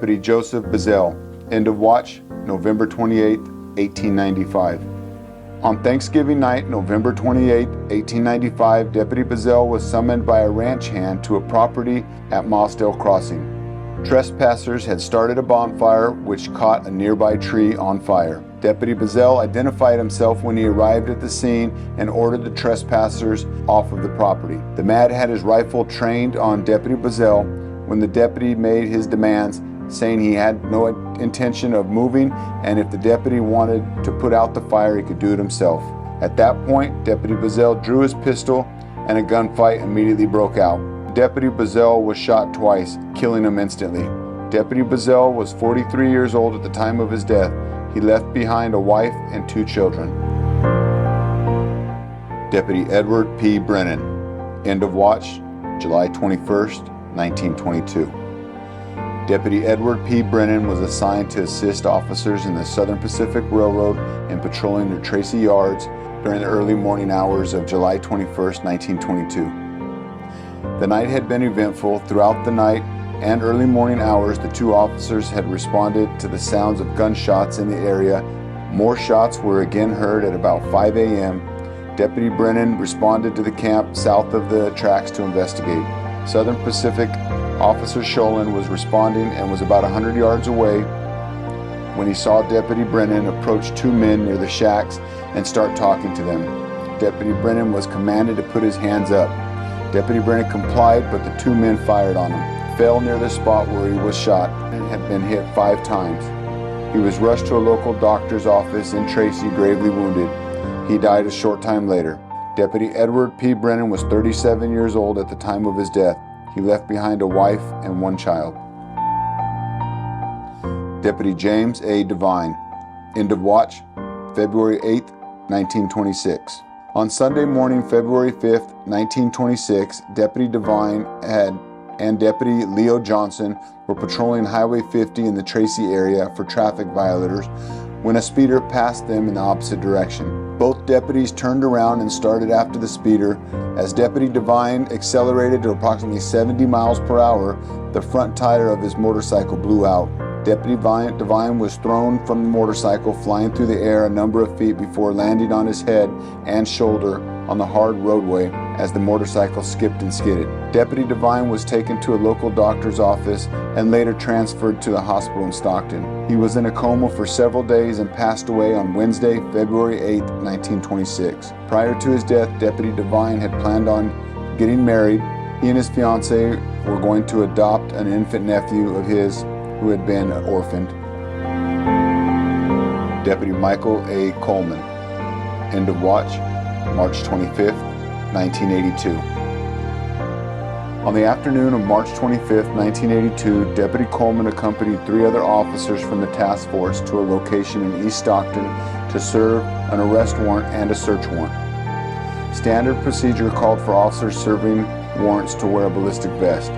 Deputy Joseph Bazelle. End of watch, November 28, 1895. On Thanksgiving night, November 28, 1895, Deputy Bazelle was summoned by a ranch hand to a property at Mossdale Crossing. Trespassers had started a bonfire which caught a nearby tree on fire. Deputy Bazelle identified himself when he arrived at the scene and ordered the trespassers off of the property. The man had his rifle trained on Deputy Bazelle when the deputy made his demands, saying he had no intention of moving, and if the deputy wanted to put out the fire, he could do it himself. At that point, Deputy Bazelle drew his pistol and a gunfight immediately broke out. Deputy Bazelle was shot twice, killing him instantly. Deputy Bazelle was 43 years old at the time of his death. He left behind a wife and 2 children. Deputy Edward P. Brennan. End of watch, July 21st, 1922. Deputy Edward P. Brennan was assigned to assist officers in the Southern Pacific Railroad in patrolling the Tracy Yards during the early morning hours of July 21st, 1922. The night had been eventful. Throughout the night and early morning hours, the 2 officers had responded to the sounds of gunshots in the area. More shots were again heard at about 5 a.m. Deputy Brennan responded to the camp south of the tracks to investigate. Southern Pacific Officer Coleman was responding and was about 100 yards away when he saw Deputy Brennan approach 2 men near the shacks and start talking to them. Deputy Brennan was commanded to put his hands up. Deputy Brennan complied, but the 2 men fired on him, fell near the spot where he was shot, and had been hit 5 times. He was rushed to a local doctor's office in Tracy, gravely wounded. He died a short time later. Deputy Edward P. Brennan was 37 years old at the time of his death. He left behind a wife and 1 child. Deputy James A. Devine. End of watch, February 8, 1926. On Sunday morning, February 5, 1926, Deputy Devine and Deputy Leo Johnson were patrolling Highway 50 in the Tracy area for traffic violators when a speeder passed them in the opposite direction. Both deputies turned around and started after the speeder. As Deputy Devine accelerated to approximately 70 miles per hour, the front tire of his motorcycle blew out. Deputy Devine was thrown from the motorcycle, flying through the air a number of feet before landing on his head and shoulder on the hard roadway as the motorcycle skipped and skidded. Deputy Devine was taken to a local doctor's office and later transferred to the hospital in Stockton. He was in a coma for several days and passed away on Wednesday, February 8, 1926. Prior to his death, Deputy Devine had planned on getting married. He and his fiancée were going to adopt an infant nephew of his who had been orphaned. Deputy Michael A. Coleman. End of watch, March 25th, 1982. On the afternoon of March 25th, 1982, Deputy Coleman accompanied 3 other officers from the task force to a location in East Stockton to serve an arrest warrant and a search warrant. Standard procedure called for officers serving warrants to wear a ballistic vest.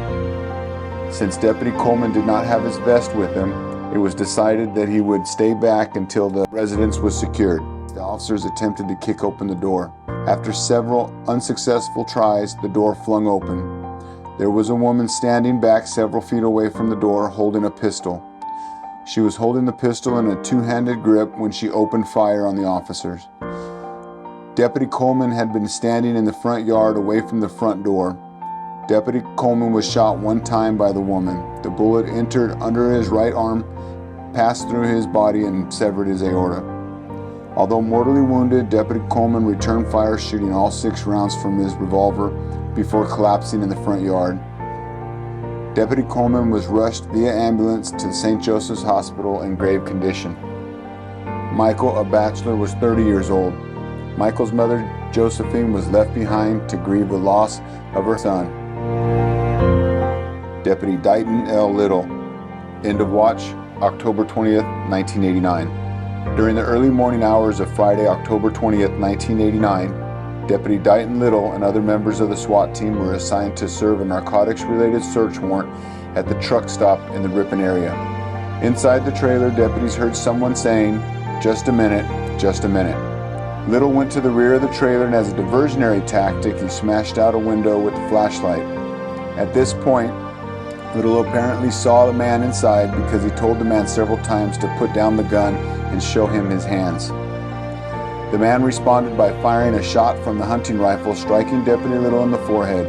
Since Deputy Coleman did not have his vest with him, it was decided that he would stay back until the residence was secured. The officers attempted to kick open the door. After several unsuccessful tries, the door flung open. There was a woman standing back several feet away from the door holding a pistol. She was holding the pistol in a 2-handed grip when she opened fire on the officers. Deputy Coleman had been standing in the front yard away from the front door. Deputy Coleman was shot 1 time by the woman. The bullet entered under his right arm, passed through his body, and severed his aorta. Although mortally wounded, Deputy Coleman returned fire, shooting all 6 rounds from his revolver before collapsing in the front yard. Deputy Coleman was rushed via ambulance to St. Joseph's Hospital in grave condition. Michael, a bachelor, was 30 years old. Michael's mother, Josephine, was left behind to grieve the loss of her son. Deputy Dayton L. Little. End of watch, October 20th, 1989. During the early morning hours of Friday, October 20th, 1989, Deputy Dayton Little and other members of the SWAT team were assigned to serve a narcotics-related search warrant at the truck stop in the Ripon area. Inside the trailer, deputies heard someone saying, "Just a minute, just a minute." Little went to the rear of the trailer, and as a diversionary tactic, he smashed out a window with a flashlight. At this point, Little apparently saw the man inside because he told the man several times to put down the gun and show him his hands. The man responded by firing a shot from the hunting rifle, striking Deputy Little in the forehead.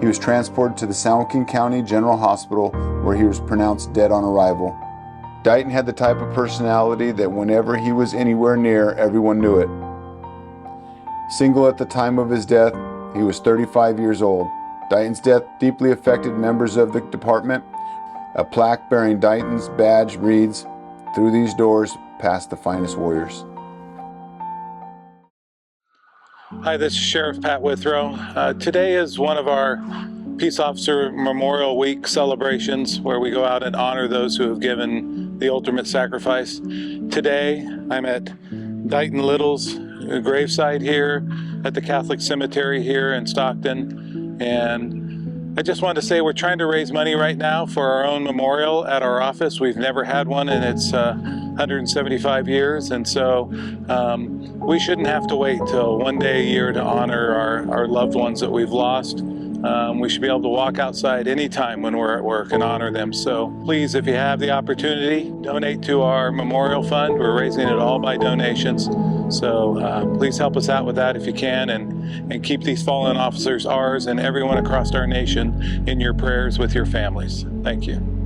He was transported to the San Joaquin County General Hospital, where he was pronounced dead on arrival. Dayton had the type of personality that whenever he was anywhere near, everyone knew it. Single at the time of his death, he was 35 years old. Dayton's death deeply affected members of the department. A plaque bearing Dayton's badge reads, "Through these doors, past the finest warriors." Hi, this is Sheriff Pat Withrow. Today is one of our Peace Officer Memorial Week celebrations where we go out and honor those who have given the ultimate sacrifice. Today, I'm at Dayton Little's gravesite here at the Catholic Cemetery here in Stockton. And I just wanted to say we're trying to raise money right now for our own memorial at our office. We've never had one in its 175 years, and so we shouldn't have to wait till one day a year to honor our loved ones that we've lost. We should be able to walk outside anytime when we're at work and honor them. So please, if you have the opportunity, donate to our memorial fund. We're raising it all by donations. So please help us out with that if you can, and keep these fallen officers, ours and everyone across our nation, in your prayers with your families. Thank you.